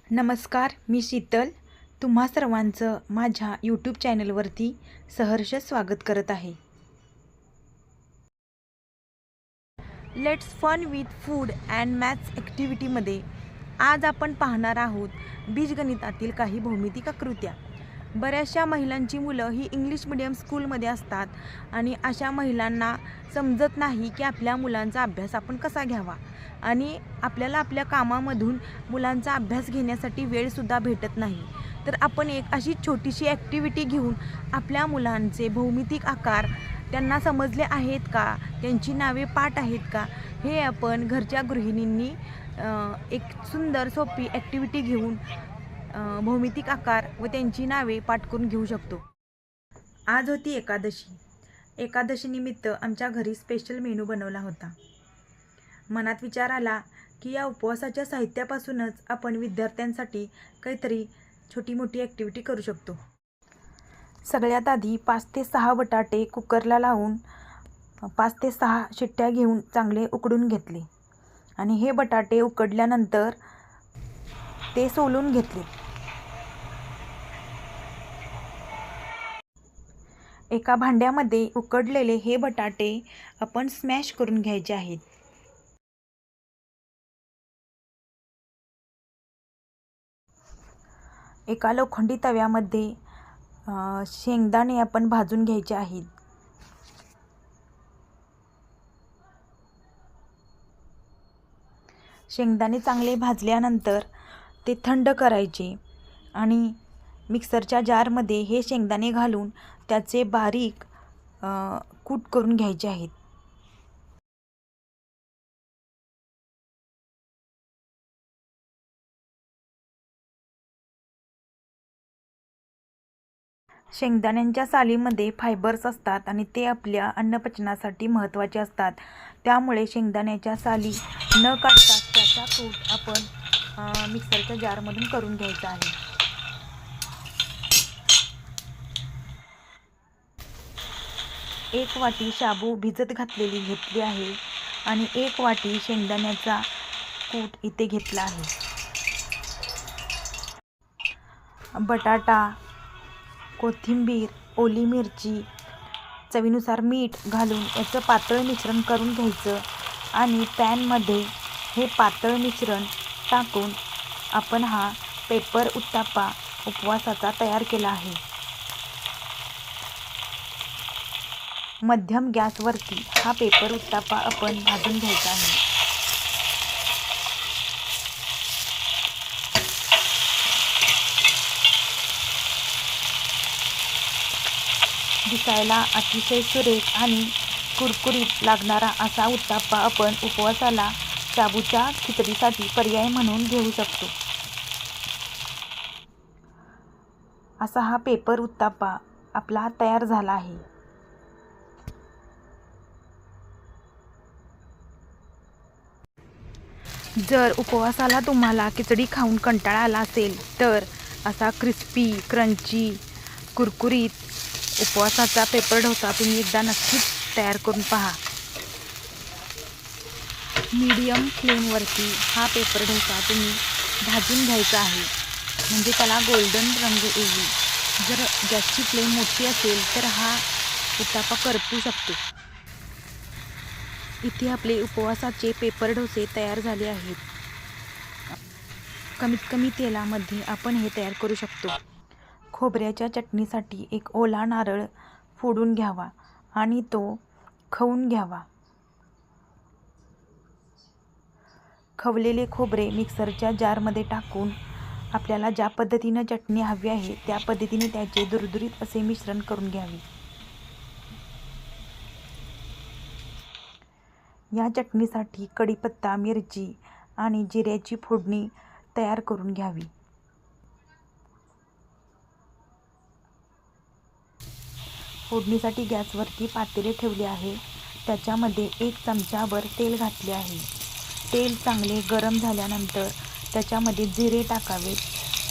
नमस्कार, मी शीतल तुम्हा सर्वांचं माझ्या यूट्यूब चॅनलवरती सहर्ष स्वागत करत आहे. Let's fun with food and maths ॲक्टिव्हिटीमध्ये आज आपण पाहणार आहोत बीजगणितातील काही भौमितिक आकृत्या. बऱ्याचशा महिलांची मुलं ही इंग्लिश मिडियम स्कूलमध्ये असतात आणि अशा महिलांना समजत नाही की आपल्या मुलांचा अभ्यास आपण कसा घ्यावा आणि आपल्याला आपल्या कामामधून मुलांचा अभ्यास घेण्यासाठी वेळसुद्धा भेटत नाही. तर आपण एक अशी छोटीशी ॲक्टिव्हिटी घेऊन आपल्या मुलांचे भौमितिक आकार त्यांना समजले आहेत का, त्यांची नावे पाठ आहेत का, हे आपण घरच्या गृहिणींनी एक सुंदर सोपी ॲक्टिव्हिटी घेऊन भौमितिक आकार व त्यांची नावे पाठ करून घेऊ शकतो. आज होती एकादशी. एकादशीनिमित्त आमच्या घरी स्पेशल मेनू बनवला होता. मनात विचार आला की या उपवासाच्या साहित्यापासूनच आपण विद्यार्थ्यांसाठी काहीतरी छोटी मोठी ॲक्टिव्हिटी करू शकतो. सगळ्यात आधी 5 ते 6 बटाटे कुकरला लावून 5 ते 6 शिट्ट्या घेऊन चांगले उकडून घेतले आणि हे बटाटे उकडल्यानंतर ते सोलून घेतले. एका भांड्यामध्ये उकडलेले हे बटाटे आपण स्मॅश करून घ्यायचे आहेत. एका लोखंडी तव्यामध्ये शेंगदाणे आपण भाजून घ्यायचे आहेत. शेंगदाणे चांगले भाजल्यानंतर ते थंड करायचे आणि मिक्सरच्या जारमध्ये हे शेंगदाणे घालून त्याचे बारीक कूट करून घ्यायचे आहेत. शेंगदाण्यांच्या सालीमध्ये फायबर्स असतात आणि ते आपल्या अन्नपचनासाठी महत्त्वाचे असतात. त्यामुळे शेंगदाण्याच्या साली न काढता त्याचा कूट आपण मिक्सरच्या जारमधून करून घ्यायचा आहे. एक वाटी शाबू भिजत घातलेली घेतली आहे आणि 1 वाटी शेंगदाण्याचा कूट इथे घेतला आहे. बटाटा, कोथिंबीर, ओली मिरची, चवीनुसार मीठ घालून याचं पातळ मिश्रण करून घ्यायचं आणि पॅनमध्ये हे पातळ मिश्रण टाकून आपण हा पेपर उत्तापा उपवासाचा तयार केला आहे. मध्यम गॅसवरती हा पेपर उत्तापा आपण भाजून घ्यायचा आहे. दिसायला अतिशय सुरेख आणि कुरकुरीत लागणारा असा उत्तापा आपण उपवासाला शाबूच्या खिचडीसाठी पर्याय म्हणून घेऊ शकतो. असा हा पेपर उत्तापा आपला तयार झाला आहे. जर उपवासाला तुम्हाला खिचडी खाऊन कंटाळा आला असेल तर असा क्रिस्पी, क्रंची, कुरकुरीत उपवासाचा पेपर डोसा तुम्ही एकदा नक्कीच तयार करून पहा. मीडियम फ्लेमवरती हा पेपर डोसा तुम्ही भाजून घ्यायचा आहे म्हणजे त्याला गोल्डन रंग येईल. जर गॅसची फ्लेम मोठी असेल तर हा उत्तापा करपू शकतो. इथे आपले उपवासाचे पेपर डोसे तयार झाले आहेत. कमीत कमी तेलामध्ये आपण हे तयार करू शकतो. खोबऱ्याच्या चटणीसाठी एक ओला नारळ फोडून घ्यावा आणि तो खवून घ्यावा. खवलेले खोबरे मिक्सरच्या जारमध्ये टाकून आपल्याला ज्या पद्धतीनं चटणी हवी आहे त्या पद्धतीने त्याचे दुरदुरीत असे मिश्रण करून घ्यावे. या चटणीसाठी कढीपत्ता, मिरची आणि जिऱ्याची फोडणी तयार करून घ्यावी. फोडणीसाठी गॅसवरती पातेले ठेवले आहे. त्याच्यामध्ये 1 चमचाभर तेल घातले आहे. तेल चांगले गरम झाल्यानंतर त्याच्यामध्ये जिरे टाकावेत.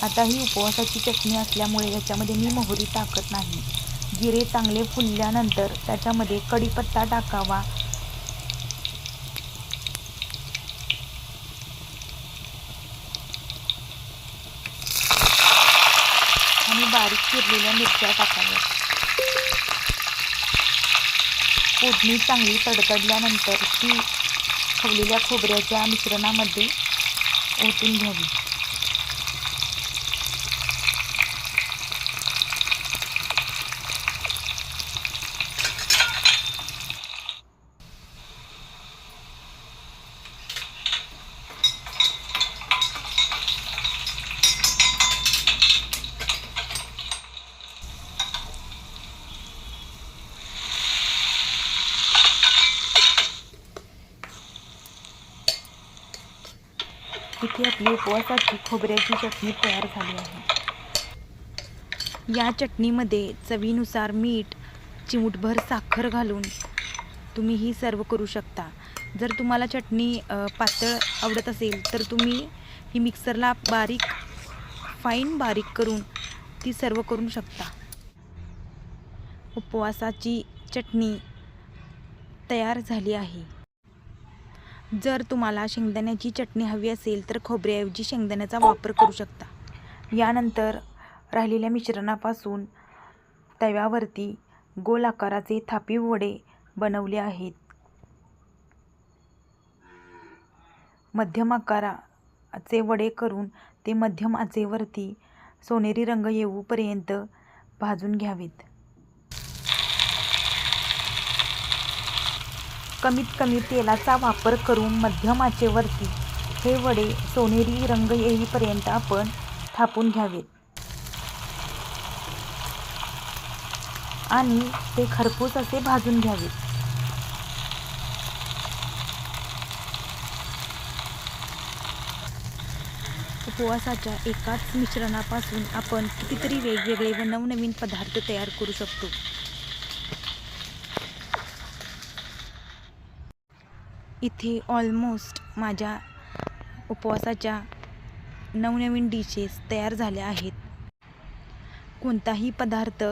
आता ही उपवासाची चटणी असल्यामुळे याच्यामध्ये मी मोहरी टाकत नाही. जिरे चांगले फुलल्यानंतर त्याच्यामध्ये कढीपत्ता टाकावा. बारीक चिरलेल्या मिरच्या टाकाव्या. फोडणी चांगली तडतडल्यानंतर ती खवलेल्या खोबऱ्याच्या मिश्रणामध्ये ओतून घ्यावी. इथे आपली उपवासाची खोबऱ्याची चटणी तयार झाली आहे. या चटणीमध्ये चवीनुसार मीठ, चिमूटभर साखर घालून तुम्ही ही सर्व करू शकता. जर तुम्हाला चटणी पातळ आवडत असेल तर तुम्ही ही मिक्सरला फाईन बारीक करून ती सर्व करू शकता. उपवासाची चटणी तयार झाली आहे. जर तुम्हाला शेंगदाण्याची चटणी हवी असेल तर खोबऱ्याऐवजी शेंगदाण्याचा वापर करू शकता. यानंतर राहिलेल्या मिश्रणापासून तव्यावरती गोल आकाराचे थापी वडे बनवले आहेत. मध्यम आकाराचे वडे करून ते मध्यम आचेवरती सोनेरी रंग येऊपर्यंत भाजून घ्यावेत. कमीत कमी तेलाचा वापर करून मध्यम आचेवरती हे वडे सोनेरी रंग येईपर्यंत आपण थापून घ्यावेत आणि ते खरपूस असे भाजून घ्यावेत. उपवासाच्या एकाच मिश्रणापासून आपण कितीतरी वेगवेगळे व नवनवीन पदार्थ तयार करू शकतो. इथे ऑलमोस्ट माझ्या उपवासाच्या नवनवीन डिशेस तयार झाल्या आहेत. कोणताही पदार्थ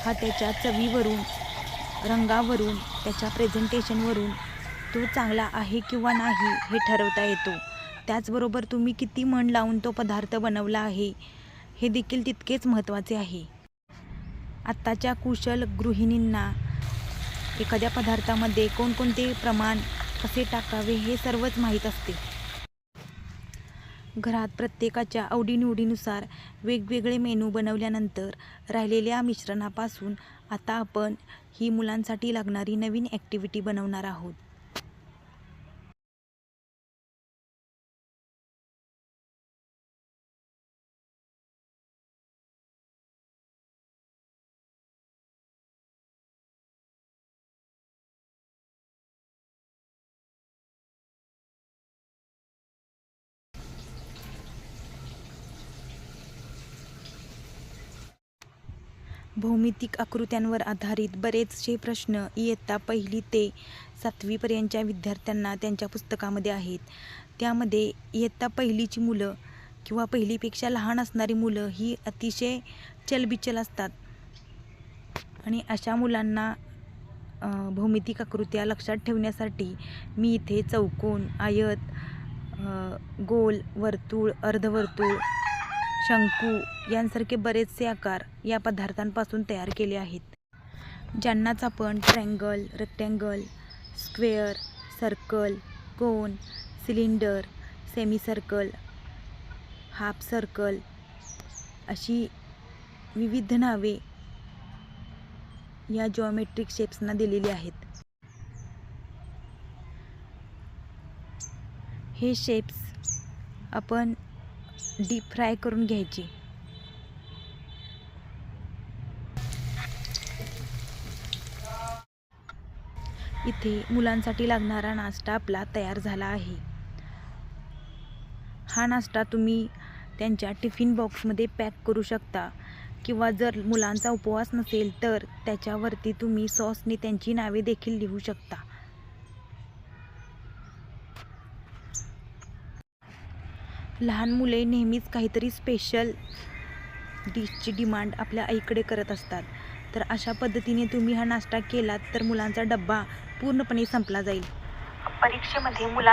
हा त्याच्या चवीवरून, रंगावरून, त्याच्या प्रेझेंटेशनवरून तो चांगला आहे किंवा नाही हे ठरवता येतो. त्याचबरोबर तुम्ही किती मन लावून तो पदार्थ बनवला आहे हे देखील तितकेच महत्त्वाचे आहे. आत्ताच्या कुशल गृहिणींना एखाद्या पदार्थामध्ये कोणकोणते प्रमाण कसे टाकावे हे सर्वच माहीत असते. घरात प्रत्येकाच्या आवडीनिवडीनुसार वेगवेगळे मेनू बनवल्यानंतर राहिलेल्या मिश्रणापासून आता आपण ही मुलांसाठी लागणारी नवीन ॲक्टिव्हिटी बनवणार आहोत. भौमितिक आकृत्यांवर आधारित बरेचसे प्रश्न इयत्ता 1ली ते 7वी पर्यंतच्या विद्यार्थ्यांना त्यांच्या पुस्तकामध्ये आहेत. त्यामध्ये इयत्ता 1लीची मुलं किंवा 1लीपेक्षा लहान असणारी मुलं ही अतिशय चलबिचल असतात आणि अशा मुलांना भौमितिक आकृत्या लक्षात ठेवण्यासाठी मी इथे चौकोन, आयत, गोल, वर्तुळ, अर्धवर्तुळ, शंकू यांसारखे बरेचसे आकार या पदार्थांपासून तयार केले आहेत. ज्यांनाच आपण ट्रँगल, रेक्टँगल, स्क्वेअर, सर्कल, कोन, सिलेंडर, सेमीसर्कल, हाफ सर्कल अशी विविध नावे या जॉमेट्रिक शेप्सना दिलेली आहेत. हे शेप्स आपण डीप फ्राय करून घ्यायचे. इथे मुलांसाठी लागणारा नाश्ता आपला तयार झाला आहे. हा नाश्ता तुम्ही त्यांच्या टिफिन बॉक्समध्ये पॅक करू शकता किंवा जर मुलांचा उपवास नसेल तर त्याच्यावरती तुम्ही सॉसने त्यांची नावे देखील लिहू शकता. लहान मुले नेहमीच काहीतरी स्पेशल डिशची डिमांड आपल्या आईकडे करत असतात. तर अशा पद्धतीने तुम्ही हा नाश्ता केलात तर मुलांचा डब्बा पूर्णपणे संपला जाईल.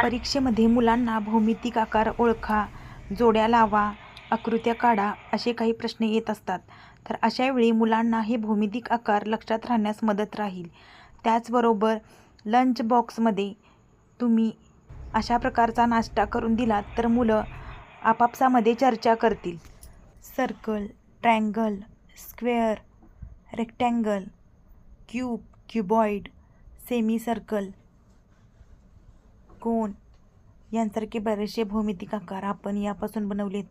परीक्षेमध्ये मुलांना भौमितिक आकार ओळखा, जोड्या लावा, आकृत्या काढा असे काही प्रश्न येत असतात. तर अशा वेळी मुलांना हे भौमितिक आकार लक्षात राहण्यास मदत राहील. त्याचबरोबर लंच बॉक्समध्ये तुम्ही अशा प्रकारचा नाश्ता करून दिलात तर मुलं आपापसामध्ये चर्चा करतील. Circle, triangle, square, rectangle, cube, cuboid, semi circle, cone यांसारखे बरेचसे भौमितिक आकार आपण यापासून बनवले.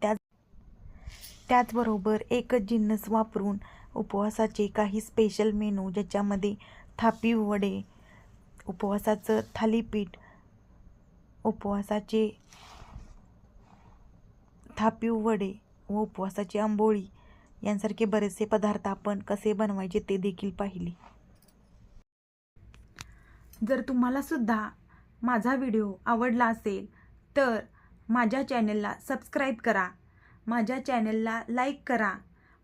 त्याचबरोबर एकच जिन्नस वापरून उपवासाचे काही स्पेशल मेनू ज्याच्यामध्ये थापीव वडे, उपवासाचं थालीपीठ, उपवासाचे थापीव वडे व उपवासाची आंबोळी यांसारखे बरेचसे पदार्थ आपण कसे बनवायचे ते देखील पाहिले. जर तुम्हाला सुद्धा माझा व्हिडिओ आवडला असेल तर माझ्या चॅनलला सबस्क्राईब करा, माझ्या चॅनलला लाईक करा,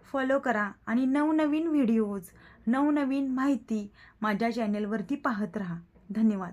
फॉलो करा आणि नवनवीन व्हिडिओज, नवनवीन माहिती माझ्या चॅनलवरती पाहत राहा. धन्यवाद.